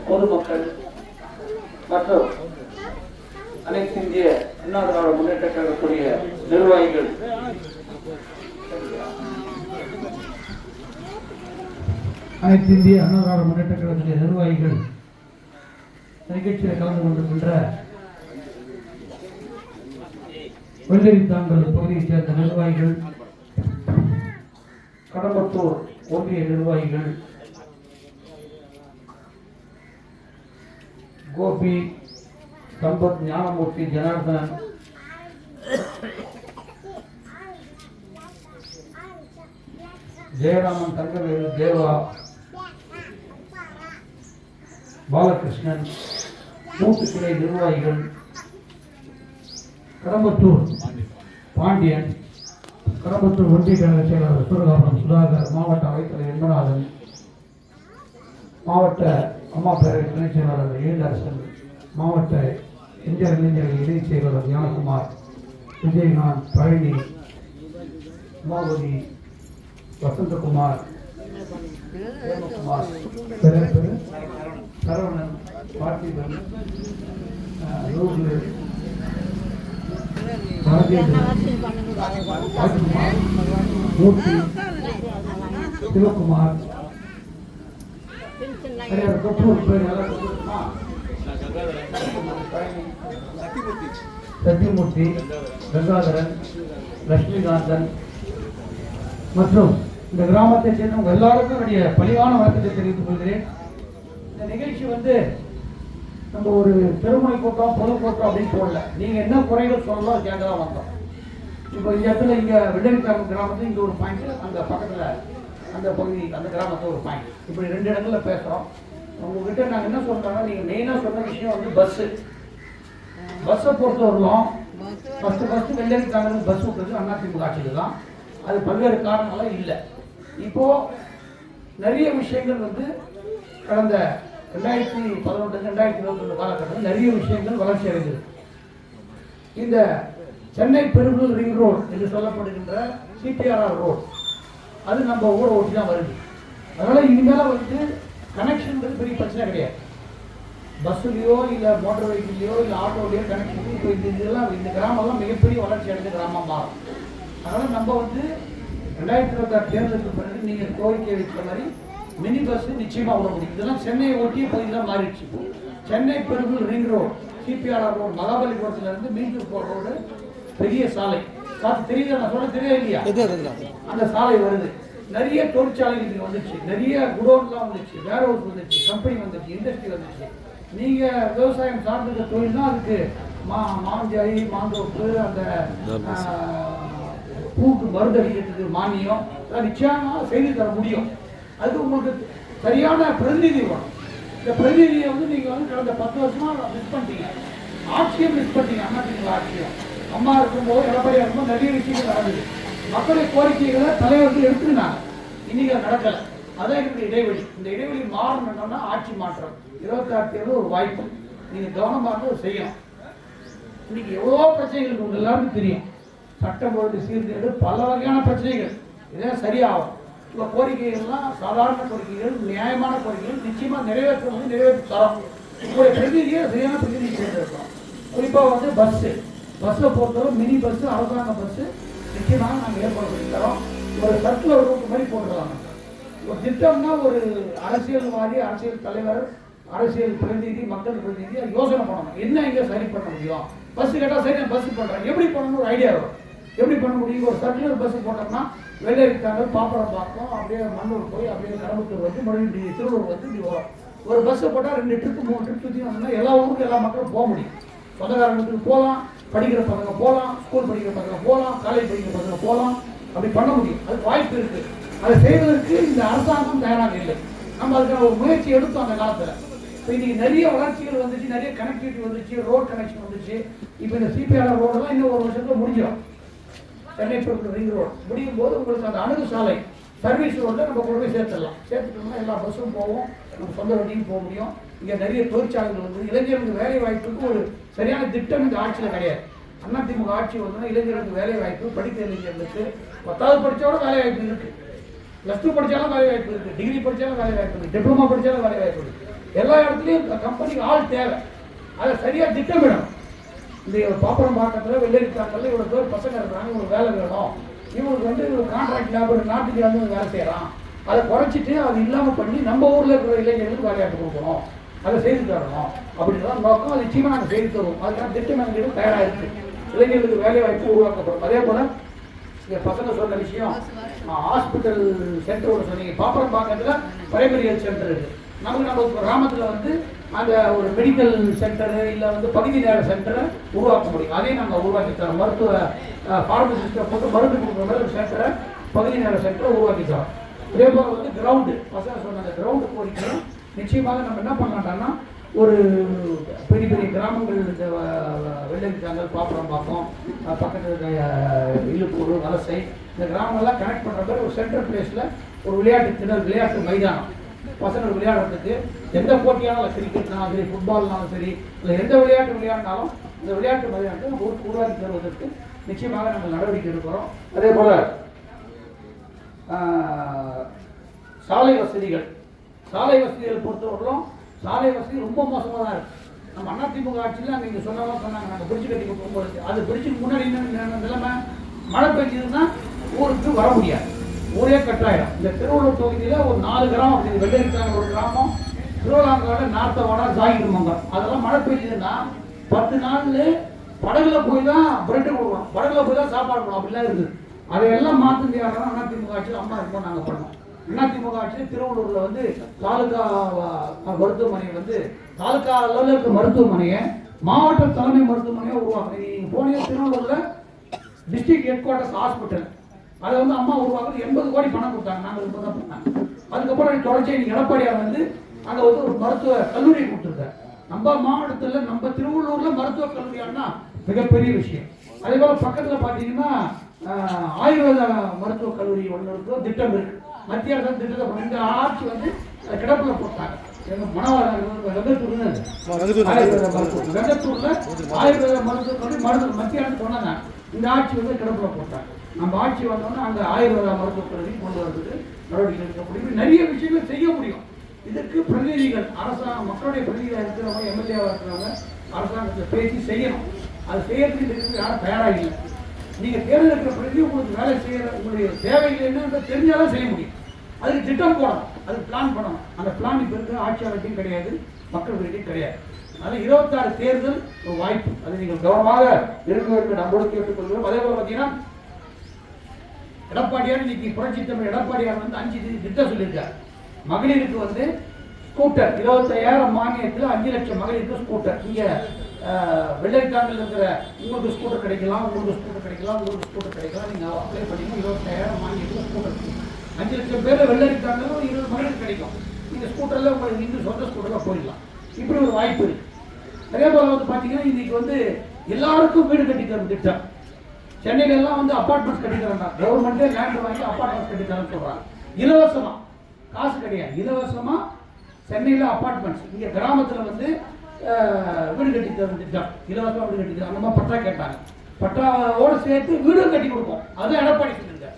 பொதுமக்கள் மற்றும் அனைத்து இந்திய அண்ணா திராவிட முன்னேற்ற கழகக்கூடிய நிர்வாகிகள், அனைத்து இந்திய அண்ணா திராவிட முன்னேற்ற கழகத்திய நிர்வாகிகள், நிகழ்ச்சியில் கலந்து கொண்டிருக்கின்ற வெள்ளரித்தாங்கல் பகுதியைச் சேர்ந்த நிர்வாகிகள், கடம்பத்தூர் ஒன்றிய நிர்வாகிகள், கோபி, சம்பத், ஞானமூர்த்தி, ஜனார்தன், ஜெயராமன், தங்கவேலு, தேவா, பாலகிருஷ்ணன், கூட்டுக்கிளை நிர்வாகிகள், கடம்பத்தூர் பாண்டியன், கடம்பத்தூர் ஒன்றிய கழக செயலாளர் சூரகாபுரம் சுதாகர், மாவட்ட அவைத்தலைவர் எம்பநாதன், மாவட்ட அம்மா பேரவை துணைச் செயலாளர் ஏழரசன், மாவட்ட இளைஞர்கள் இணைச் செயலாளர் ஞானகுமார், விஜயகாந்த், பழனி, உமாபதி, வசந்தகுமார், ஹேமகுமார், சரவணன், பார்த்திபன், மூர்த்தி, சிவகுமார், சத்தியமூர்த்தி, கங்காதரன், லட்சுமிகாந்தன் மற்றும் இந்த கிராமத்தை சேர்ந்தவங்க எல்லாருக்கும் என்னுடைய பணிவான வணக்கத்தை தெரிவித்துக் கொள்கிறேன். இந்த நிகழ்ச்சி நம்ம ஒரு பெருமுனை கூட்டம், பொதுக்கூட்டம் அப்படின்னு சொல்லல. நீங்க என்ன குறைகள் சொல்லலாம் கேட்கதான் வந்தோம். இப்போ இந்த இடத்துல இங்க வெள்ளரிக்காம கிராமத்துல இங்க ஒரு பாயிண்ட், அந்த பக்கத்துல அந்த பகுதி, அந்த கிராமத்துல ஒரு பாயிண்ட், இப்படி 2 இடங்கள்ல பேசுறோம். உங்ககிட்ட நாங்கள் என்ன சொல்றோம்னா, நீங்க மெயினா சொன்ன விஷயம் பஸ்ஸை பொறுத்தவரையிலும் ஃபர்ஸ்ட் வெள்ளரிக்காம பஸ் விட்டது அதிமுக ஆட்சியில் தான். அது பல்வேறு காரணங்களாம் இல்லை. இப்போ நிறைய விஷயங்கள் கடந்த 2018 2021 காலகட்டத்தில் நிறைய விஷயங்கள் வளர்ச்சி அடைந்தது. இந்த சென்னை பெரும்பலூர் ரிங் ரோடு என்று சொல்லப்படுகின்ற சிபிஆர்ஆர் ரோடு, அது நம்ம ஊரை ஒட்டி தான் வருது. அதனால இனிமேல கனெக்ஷன் பெரிய பிரச்சனை கிடையாது. பஸ்ஸுலையோ இல்லை மோட்டர் வெஹிக்கிள்லையோ இல்லை ஆட்டோலையோ கனெக்ஷன் இப்போ இந்த கிராமம்லாம் மிகப்பெரிய வளர்ச்சி அடைந்த கிராமம் மாறும். அதனால நம்ம 2026 தேர்தலுக்கு பிறகு நீங்கள் கோரிக்கை வைக்கிற மாதிரி மினி பஸ் நிச்சயமாக விட முடியும். இதெல்லாம் சென்னையை ஒட்டிய பகுதியெல்லாம் மாறிடுச்சு. Chennai peripheral ring road, CPRR road, மகாபலிபுரத்துலேருந்து மீஞ்சூர் போகிற ரோடு, பெரிய சாலை பார்த்து தெரியல, நான் சொல்ல தெரியல இல்லையா? அந்த சாலை வருது. நிறைய தொழிற்சாலைகள் இங்கே வந்துச்சு, நிறைய குடோன்லாம் வந்துச்சு, வேர் ஹவுஸ் வந்துச்சு, கம்பெனி வந்துச்சு, இண்டஸ்ட்ரி வந்துச்சு. நீங்கள் விவசாயம் சார்ந்த தொழில்னா அதுக்கு மாஞ்சாய், மாந்தோப்பு, அந்த பூக்கு மருந்து அடிக்கிறதுக்கு மானியம் நிச்சயமாக செய்து தர முடியும். அதுக்கு உங்களுக்கு சரியான பிரதிநிதி வேணும். இந்த பிரதிநிதியை நீங்கள் கடந்த 10 வருஷமாக மிஸ் பண்ணிட்டீங்க. ஆட்சியும் மிஸ் பண்ணிட்டீங்க. அதிமுக ஆட்சியும் அம்மா இருக்கும்போது, எடப்பாடியாக இருக்கும்போது நிறைய விஷயங்கள் நடந்தது. மக்களுடைய கோரிக்கைகளை தலைவர்கள் எடுத்துக்கினாங்க. இன்னைக்கு நடக்கலை. அதான் எங்களுக்கு இடைவெளி. இந்த இடைவெளி மாறணும்னா ஆட்சி மாற்றம் 26 ஒரு வாய்ப்பு. நீங்கள் கவனமாக செய்யணும். இன்னைக்கு எவ்வளோ பிரச்சனைகள் உங்களுக்கு எல்லாருக்கும் தெரியும். சட்டம் ஒழுங்கு சீர்கேடு, பல வகையான பிரச்சனைகள். இதெல்லாம் சரியாகும். இப்போ கோரிக்கைகள்லாம் சாதாரண கோரிக்கைகள், நியாயமான கோரிக்கைகள் நிச்சயமாக நிறைவேற்றி தரோம். உங்களுடைய பிரதிநிதியை சரியான பிரதிநிதி சேர்ந்திருக்கோம். குறிப்பாக பஸ்ஸை பொறுத்தவரை மினி பஸ்ஸு, அரசாங்க பஸ்ஸு நிச்சயமாக நாங்கள் ஏற்பாடு பண்ணி தரோம். ஒரு சர்க்குலர் ரூட் மாதிரி போட்டுக்கலாம். ஒரு திட்டம்னா ஒரு அரசியல்வாதி, அரசியல் தலைவர், அரசியல் பிரதிநிதி, மக்கள் பிரதிநிதி யோசனை பண்ணணும். என்ன இங்கே சரி பண்ண முடியும்? பஸ் கேட்டால் சரி, நான் பஸ் பண்ணுறேன், எப்படி பண்ணணும் ஒரு ஐடியா வரும். எப்படி பண்ண முடியும்? ஒரு சர்க்குலர் பஸ் போட்டோம்னா வெள்ளரிக்காங்க, பாப்பரம்பாக்கம், அப்படியே மண்ணூர் போய் அப்படியே கடம்பத்தூர் மறுபடியும் திருவள்ளூர் இப்படி வரும். ஒரு பஸ்ஸை போட்டால் 2 ட்ரிப்பு 3 ட்ரிப் சுற்றி வந்தோம்னா எல்லா ஊருக்கும் எல்லா மக்களும் போக முடியும். சொந்தக்காரங்களுக்கு போகலாம், படிக்கிற பசங்க போகலாம், ஸ்கூல் படிக்கிற பசங்க போகலாம், காலேஜ் படிக்கிற பசங்க போகலாம். அப்படி பண்ண முடியும். அதுக்கு வாய்ப்பு இருக்கு. அதை செய்வதற்கு இந்த அரசாங்கம் தயாராக இல்லை. நம்ம அதுக்கான ஒரு முயற்சி எடுத்தோம் அந்த காலத்தில். இப்போ இன்னைக்கு நிறைய வளர்ச்சிகள் வந்துச்சு, நிறைய கனெக்டிவிட்டி வந்துச்சு, ரோட் கனெக்ஷன் வந்துச்சு. இப்போ இந்த சிபிஆர் ரோடெல்லாம் இன்னும் 1 வருஷத்துல முடிஞ்சிடும். சென்னை பெரும்பலூர் ரிங் ரோடு முடியும் போது உங்களுக்கு அந்த அணுகு சாலை சர்வீஸ் ரோடில் நம்ம கொண்டு போய் சேர்த்துட்டோம்னா எல்லா பஸ்ஸும் போவோம், நம்ம சொந்த வண்டியும் போக முடியும். இங்கே நிறைய தொழிற்சாலைகள் இளைஞர்களுக்கு வேலை வாய்ப்புக்கு ஒரு சரியான திட்டம் இந்த ஆட்சியில் கிடையாது. அதிமுக ஆட்சி வந்தோம்னா இளைஞர்களுக்கு வேலை வாய்ப்பு, படித்த இளைஞர்களுக்கு 10வது படித்தோட வேலை வாய்ப்பு இருக்கு. +2 படிச்சாலும் வேலை வாய்ப்பு இருக்கு, டிகிரி படிச்சாலும் வேலை வாய்ப்பு இருக்கு, டிப்ளமா படிச்சாலும் வேலை வாய்ப்பு இருக்கு. எல்லா இடத்துலையும் கம்பெனிக்கு ஆள் தேவை. அதை சரியா திட்டமிடணும். இந்த பாப்பரம் பாக்கத்தில் வெள்ளரிக்காட்டில் இவ்வளோ பேர் பசங்க இருக்கிறாங்க, இவங்களுக்கு வேலை வேணும், இவங்களுக்கு வந்து கான்ட்ராக்ட் லேபர் நாட்டுக்கு வந்து வேலை செய்யலாம், அதை குறைச்சிட்டு அது இல்லாமல் பண்ணி நம்ம ஊரில் இருக்கிற இளைஞர்களுக்கு வேலையாட்டு கொடுக்கணும், அதை செய்து தரணும் அப்படின்றதான் நோக்கம். அது நிச்சயமாக நாங்கள் செய்து தருவோம். அதுக்கான திட்டம் எங்களுக்கு தயாராக இருக்கு. இளைஞர்களுக்கு வேலை வாய்ப்பு உருவாக்கப்படும். அதே போல் இங்கே பசங்க சொன்ன விஷயம் ஹாஸ்பிட்டல் சென்டரோட சொன்னீங்க. பாப்பரம் பாக்கத்தில் பிரைமரி ஹெல்த் சென்டர் இருக்குது. நம்ம கிராமத்தில் வந்து அந்த ஒரு மெடிக்கல் சென்டரு இல்லை வந்து பகுதி நேர சென்டரை உருவாக்க முடியும். அதையும் நாங்கள் உருவாக்கி தரோம். மருத்துவ ஃபார்மசிஸ்ட்டை போட்டு மருந்து கொடுக்குற மாதிரி ஒரு சென்டரை, பகுதி நேர சென்டரை உருவாக்கி தரோம். இதே போல் வந்து கிரவுண்டு பசங்க சொன்ன அந்த கிரவுண்டு கோரிக்கையும் நிச்சயமாக நம்ம என்ன பண்ணலாம்னா, ஒரு பெரிய பெரிய கிராமங்கள் இந்த வெள்ளரிக்காங்கல், பாப்பரம்பாக்கம், பக்கத்தில் இழுப்பூர், வலசை, இந்த கிராமங்கள்லாம் கனெக்ட் பண்ணுற மாதிரி ஒரு சென்ட்ரல் பிளேஸில் ஒரு விளையாட்டு மைதானம் பசங்கள் விளையாடுறதுக்கு, எந்த போட்டியானாலும் கிரிக்கெட்னாலும் சரி, ஃபுட்பால்னாலும் சரி, இல்லை எந்த விளையாட்டு விளையாடினாலும் இந்த விளையாட்டு மைதானத்தை உருவாக்கி தருவதற்கு நிச்சயமாக நாங்கள் நடவடிக்கை எடுக்கிறோம். அதே போல் சாலை வசதிகள் பொறுத்தவரைக்கும் சாலை வசதி ரொம்ப மோசமாக தான் இருக்குது. நம்ம அதிமுக ஆட்சியில் அங்கே இங்கே சொன்னாங்க, நாங்கள் பிரிட்ஜ் கட்டி போகும்போது அது பிரிட்ஜுக்கு முன்னாடி என்ன நிலைமை, மழை பெஞ்சதுன்னா ஊருக்கு வர முடியாது, ஊரே கட்டாயிடும். இந்த திருவள்ளூர் தொகுதியில் ஒரு 4 கிராமம் இருக்குது. வெள்ளரிக்கான ஒரு கிராமம், திருவள்ளாங்காடு, நார்த்தவாடா, ஜாகிர்மங்கலம், அதெல்லாம் மழை பெஞ்சதுன்னா 10 நாள் படகுல போய் தான் பிரெட்டு கொடுக்கணும், படகுல போய் தான் சாப்பாடு கொடுக்கணும், அப்படிலாம் இருக்குது. அதையெல்லாம் மாற்றி அதிமுக ஆட்சியில் அம்மா இருக்கும் நாங்கள் பண்ணோம். அதிமுக ஆட்சியில் திருவள்ளூரில் வந்து தாலுகா மருத்துவமனை வந்து தாலுகா அளவில் இருக்க மருத்துவமனையை மாவட்ட தலைமை மருத்துவமனையை உருவாக்குறீங்க. நீங்கள் போனீங்க திருவள்ளூரில் டிஸ்ட்ரிக்ட் ஹெட் குவார்ட்டர்ஸ் ஹாஸ்பிட்டல், அதை வந்து அம்மா உருவாக்குறது 80 கோடி பணம் கொடுத்தாங்க. நாங்கள் 30 தான் பண்ணாங்க. அதுக்கப்புறம் தொடர்ச்சி நீங்கள் எடப்பாடியார் வந்து அங்கே வந்து ஒரு மருத்துவ கல்லூரி கொடுத்துருக்காரு. நம்ம மாவட்டத்தில் நம்ம திருவள்ளூரில் மருத்துவக் கல்லூரியானா மிகப்பெரிய விஷயம். அதே போல் பக்கத்தில் பார்த்தீங்கன்னா ஆயுர்வேத மருத்துவக் கல்லூரி ஒன்று இருக்கு, திட்டம் இருக்கு. மத்திய அரசு திட்டத்தை இந்த ஆட்சி வந்து கிடப்பில் போட்டாங்க. வெங்கத்தூர்ல ஆயுர்வேத மருத்துவக் கல்லூரி மத்திய அரசு கொண்டாங்க. இந்த ஆட்சி வந்து கிடப்பில் போட்டாங்க. நம்ம ஆட்சி வந்தோம்னா அங்கே ஆயுர்வேத மருத்துவக் கல்லூரி கொண்டு வரதுக்கு நடவடிக்கை எடுக்க முடியும். நிறைய விஷயங்கள் செய்ய முடியும். இதுக்கு பிரதிநிதிகள், அரசாங்கம், மக்களுடைய பிரதிநிதியாக இருக்கிறவங்க, எம்எல்ஏவாக இருக்கிறவங்க அரசாங்கத்தில் பேசி செய்யணும். அது செய்யறதுக்கு யாரும் தயாராக இல்லை. நீங்கள் தேர்ந்தெடுக்கிற பிரதி உங்களுக்கு வேலை செய்கிற உங்களுடைய தேவையில்லைன்னு தெரிஞ்சாலும் செய்ய முடியும். அதுக்கு திட்டம் போடணும், அதுக்கு பிளான் பண்ணணும். அந்த பிளான் இப்போ இருக்கிற ஆட்சியாளர்கிட்டையும் கிடையாது, மக்கள்கிட்டையும் கிடையாது. அதனால் 26 தேர்தல் ஒரு வாய்ப்பு, அதை நீங்கள் கவனமாக இருக்க வேண்டும் நம்மளோட கேட்டுக்கொள்கிறோம். அதே போல் பார்த்தீங்கன்னா எடப்பாடியார் இன்னைக்கு புரட்சி தமிழ் எடப்பாடியார் வந்து 5 திட்டம் சொல்லியிருக்காரு. மகளிருக்கு வந்து ஸ்கூட்டர் 25,000 மானியத்தில் 5 லட்சம் மகளிருக்கு ஸ்கூட்டர். இங்கே வெள்ளரிக்காட்டில் இருக்கிற உங்களுக்கு ஸ்கூட்டர் கிடைக்கலாம், உங்களுக்கு ஸ்கூட்டர் கிடைக்கலாம், உங்களுக்கு ஸ்கூட்டர் கிடைக்கலாம். நீங்கள் அப்ளை பண்ணிங்கன்னா 25,000 மானியத்தில் ஸ்கூட்டர் 5 லட்சம் பேர் வெள்ளரிக்காட்டில் 20 மகளிருக்கு கிடைக்கும். இந்த ஸ்கூட்டரில் உங்களுக்கு இன்னும் சொந்த ஸ்கூட்டரில் போயிடலாம். இப்படி ஒரு வாய்ப்பு இருக்கு. அதே போல் வந்து பார்த்தீங்கன்னா இன்னைக்கு வந்து எல்லாருக்கும் வீடு கட்டி தரும் திட்டம். சென்னையில எல்லாம் வந்து அப்பார்ட்மெண்ட்ஸ் கட்டி தராங்க. கவர்மெண்ட்டே லேண்ட் வாங்கி அப்பார்ட்மெண்ட்ஸ் கட்டி தரேன்னு சொல்றாங்க. இலவசமா, காசு கிடையாது, இலவசமா சென்னையில் அப்பார்ட்மெண்ட்ஸ். இங்கே கிராமத்தில் வந்து வீடு கட்டி தரும் திட்டம், இலவசமாக வீடு கட்டி தரும். அந்த மாதிரி பட்டா கேட்டாங்க, பட்டாவோடு சேர்த்து வீடும் கட்டி கொடுப்போம். அதை எடப்பாடி சொல்லியிருக்காரு.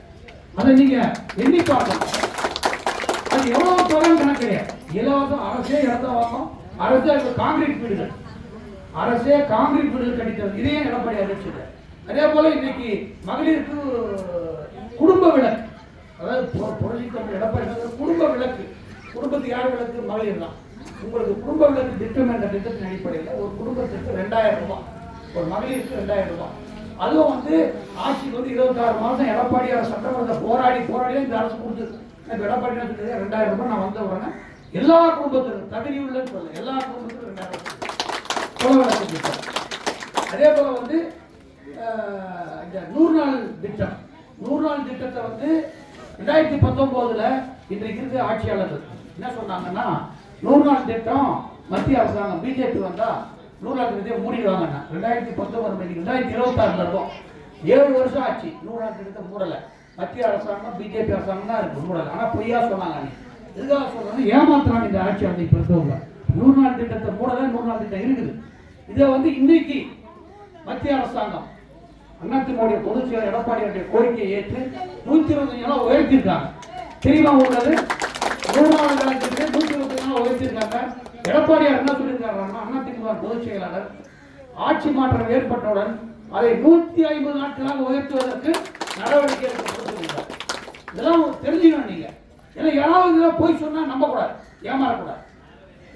அதை நீங்க எண்ணி பார்க்கலாம். அது எவ்வளவு தொகைன்னு கணக்கு கிடையாது. இலவசம், அரசே இடத்த வாங்கும், அரசே காங்கிரீட் வீடுகள், அரசே காங்கிரீட் வீடுகள் கட்டி தரும். இதையும் எடப்பாடி அறிவிச்சிருக்காரு. அதே போல இன்னைக்கு மகளிருக்கு குடும்ப விளக்கு, அதாவது புரட்சி தமிழ் எடப்பாடி குடும்ப விளக்கு, குடும்பத்துக்கு யார் விளக்கு? மகளிர் தான். உங்களுக்கு குடும்ப விளக்கு திட்டம் என்ற திட்டத்தின் அடிப்படையில் ஒரு குடும்பத்திற்கு 2000 ரூபாய், ஒரு மகளிருக்கு 2000 ரூபாய். அதுவும் வந்து ஆட்சிக்கு வந்து 26 மாதம் எடப்பாடியார் சட்டமன்றத்தை போராடி இந்த அரசு கொடுத்துருக்கு. எடப்பாடி என்ன சொல்லுது, 2000 ரூபாய் நான் வந்த உடனே எல்லா குடும்பத்திற்கும் தகுதி உள்ளன்னு சொல்ல, எல்லா குடும்பத்திற்கும் 2000 குல விளக்கு திட்டம். அதே போல வந்து இந்த 100 நாள் திட்டம், 100 நாள் திட்டத்தை வந்து 2019 இன்றைக்கு இருக்க ஆட்சியாளர்கள் என்ன சொன்னாங்கன்னா, 100 நாள் திட்டம் மத்திய அரசாங்கம் பிஜேபி வந்தா 100 நாள் திட்டத்தை மூடிடுவாங்கன்னா 2019 2026 இருக்கும். 7 வருஷம் ஆச்சு 100 நாள் திட்டத்தை மூடலை. மத்திய அரசாங்கம் பிஜேபி அரசாங்கம் தான் இருக்கு மூடலை. ஆனால் பொய்யா சொன்னாங்க. எதுக்காக சொல்றாங்க, ஏமாத்துறாங்க இந்த ஆட்சியாளர். இப்போ இருக்கவங்க 100 நாள் திட்டத்தை மூடலை, 100 நாள் திட்டம் இருக்குது. இதை வந்து இன்னைக்கு மத்திய அரசாங்கம் அதிமுக பொதுச் செயலர் எடப்பாடியுடைய கோரிக்கையை ஏற்று 125 நாள் உயர்த்திருக்காங்க. தெரியுமா உள்ளது 3வது கணக்கு 124 உயர்த்திருக்காங்க. எடப்பாடியார் என்ன சொல்லியிருக்காருன்னா, அதிமுக பொதுச் செயலாளர் ஆட்சி மாற்றம் ஏற்பட்டவுடன் அதை 150 நாட்களாக உயர்த்துவதற்கு நடவடிக்கை எடுக்கப்பட்டிருக்கிறார். இதெல்லாம் தெரிஞ்சுக்கணும் நீங்க. ஏன்னா யாராவது போய் சொன்னா நம்பக்கூடாது, ஏமாறக்கூடாது.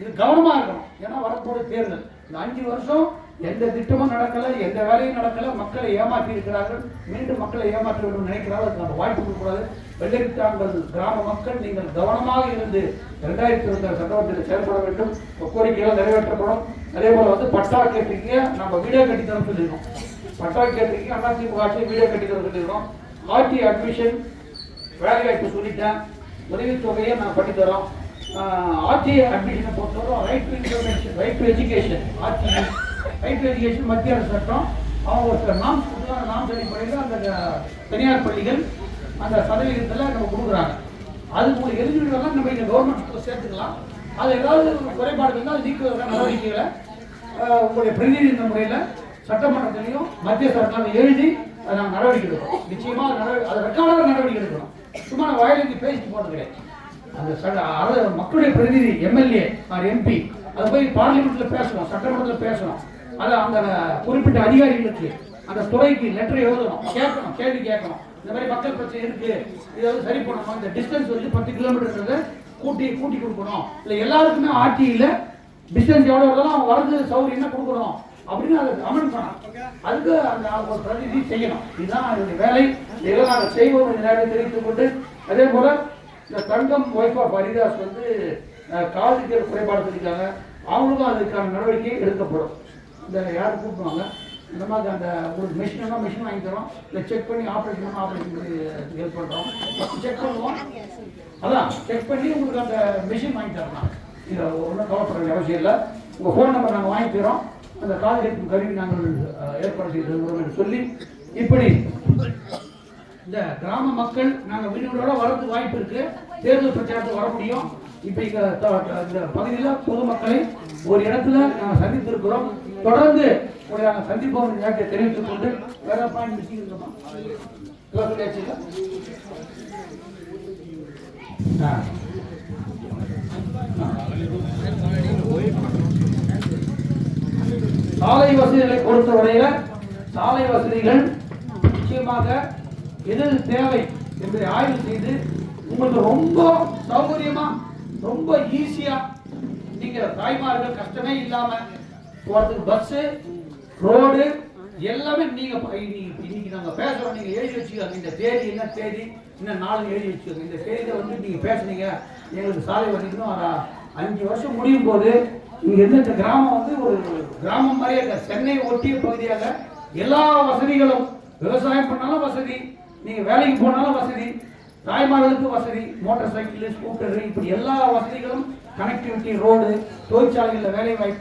இது கவனமா இருக்கணும். ஏன்னா வரப்போது தேர்தல். இந்த 5 வருஷம் எந்த திட்டமும் நடக்கல, எந்த வேலையும் நடக்கல, மக்களை ஏமாற்றி இருக்கிறார்கள். மீண்டும் மக்களை ஏமாற்ற வேண்டும் நினைக்கிறார்கள். அதுக்கு நம்ம வாய்ப்பு கொடுக்கக்கூடாது. வெள்ளரித்தாங்கல் கிராம மக்கள் நீங்கள் கவனமாக இருந்து 2026 சட்டமன்றத்தில் செயல்பட வேண்டும். கோரிக்கைகள் நிறைவேற்றப்படும். அதே போல பட்டா கேட்டிருக்கீங்க, நம்ம வீடியோ கட்டி தர சொல்லியிருக்கோம். பட்டா கேட்டிருக்கீங்க, அதிமுக ஆட்சி வீடியோ கட்டி தர சொல்லியிருக்கோம். ஆர்டி அட்மிஷன் வேலை வாய்ப்பு சொல்லிட்டேன். உதவித்தொகையை நான் பண்ணி தரோம். ஆர்டி அட்மிஷனை பொறுத்தவரை right to information, right to education, RT right to education மத்திய அரசு சட்டம். அவங்க ஒரு நாம்ஸ் அடிப்படையில் அந்த தனியார் பள்ளிகள் அந்த சதவீதத்தில் நம்ம கொடுக்குறாங்க. அதுக்கு ஒரு எலிஜிபிலிட்டிலாம் நம்ம இங்கே கவர்மெண்ட் ஸ்கூலில் சேர்த்துக்கலாம். அது ஏதாவது குறைபாடு இருந்தால் அது நீக்குவதற்கான நடவடிக்கைகளை உங்களுடைய பிரதிநிதி முறையில் சட்டமன்றத்திலையும் மத்திய சர்க்காரில் எழுதி அதை நாங்கள் நடவடிக்கை எடுக்கிறோம். நிச்சயமாக அது ரெக்கார்டாக நடவடிக்கை எடுக்கிறோம். சும்மா வயலுக்கு பேசிட்டு போகிறது கிடையாது. அந்த மக்களுடைய பிரதிநிதி எம்எல்ஏ ஆர் எம்பி அதை போய் பார்லிமெண்ட்ல பேசணும், சட்டமன்றத்தில் பேசணும். அதை அந்த குறிப்பிட்ட அதிகாரிகளுக்கு அந்த துறைக்கு லெட்டர் எழுதணும், கேட்கணும், கேள்வி கேட்கணும். இந்த மாதிரி மக்கள் பிரச்சனை இருக்கு, இதை சரி பண்ணணும். இந்த டிஸ்டன்ஸ் 10 கிலோமீட்டர் கூட்டி கொடுக்கணும். இல்லை எல்லாருக்குமே ஆட்சியில் டிஸ்டன்ஸ் எவ்வளோ இருந்தாலும் அவங்க வரது சௌகரியம்னா கொடுக்கணும் அப்படின்னு அதை அமெண்ட் பண்ணணும். அதுக்கு அந்த ஒரு பிரதிநிதி செய்யணும். இதுதான் அதனுடைய வேலை. இதெல்லாம் நாங்கள் செய்வோம் இந்த நேரத்தை தெரிவித்துக் கொண்டு, அதே போல இந்த தங்கம் ஒய்ஃப் ஆஃப் ஹரிதாஸ் காதுக்கு குறைபாடு சொல்லியிருக்காங்க. அவங்களுக்கும் அதுக்கான நடவடிக்கை எடுக்கப்படும். இந்த யாரும் கூப்பிடுவாங்க இந்த மாதிரி அந்த உங்களுக்கு மெஷின் வாங்கி தரோம். இல்லை செக் பண்ணி ஆப்ரேஷன் பண்ணி ஹெல்ப் பண்ணுறோம். செக் பண்ணுவோம். அதான் செக் பண்ணி உங்களுக்கு அந்த மெஷின் வாங்கி தரலாம். இதை ஒன்றும் கவலைப்பட வேண்டிய அவசியம் இல்லை. உங்கள் ஃபோன் நம்பர் நாங்கள் வாங்கி தரோம். அந்த காது கேட்கும் கருவி நாங்கள் ஏற்பாடு செய்து தருவோம் என்று சொல்லி, இப்படி இந்த கிராம மக்கள் நாங்கள் வீடுகளோட வரதுக்கு வாய்ப்பு இருக்கு. தேர்தல் பிரச்சாரத்துக்கு வர முடியும். இப்போ இந்த பகுதியில் பொதுமக்களை ஒரு இடத்துல நாங்கள் சந்தித்திருக்கிறோம். தொடர்ந்து நாங்கள் சந்திப்போம் நேரத்தை தெரிவித்துக் கொண்டு வேற பாயிண்ட் மிஸ்ஸிங் சாலை வசதிகளை பொறுத்தவரையில சாலை வசதிகள் நிச்சயமாக எது தேவை என்பதை ஆய்வு செய்து உங்களுக்கு ரொம்ப சௌகரியமா ரொம்ப ஈஸியா நீங்க தாய்மார்கள் கஷ்டமே இல்லாம போறதுக்கு பஸ் ரோடு எல்லாமே நீங்க இன்னைக்கு நாங்க பேசுறோம். நீங்க எழுதி வச்சுக்கோங்க. இந்த தேதி என்ன தேதி என்ன நாள் எழுதி வச்சுக்கோங்க. இந்த தேதியில நீங்க பேசுனீங்க எங்களுக்கு சாலை வசதிக்கணும். 5 வருஷம் முடியும் போது இங்க இருந்து இந்த கிராமம் ஒரு கிராமம் மாதிரியே இருக்க சென்னை ஒட்டிய பகுதியாக எல்லா வசதிகளும், விவசாயம் பண்ணாலும் வசதி, நீங்க வேலைக்கு போனாலும் வசதி, தாய்மார்களுக்கு வசதி, மோட்டார் சைக்கிள், ஸ்கூட்டர், இப்படி எல்லா வசதிகளும், கனெக்டிவிட்டி, ரோடு, தொழிற்சாலைகளில் வேலை வாய்ப்பு,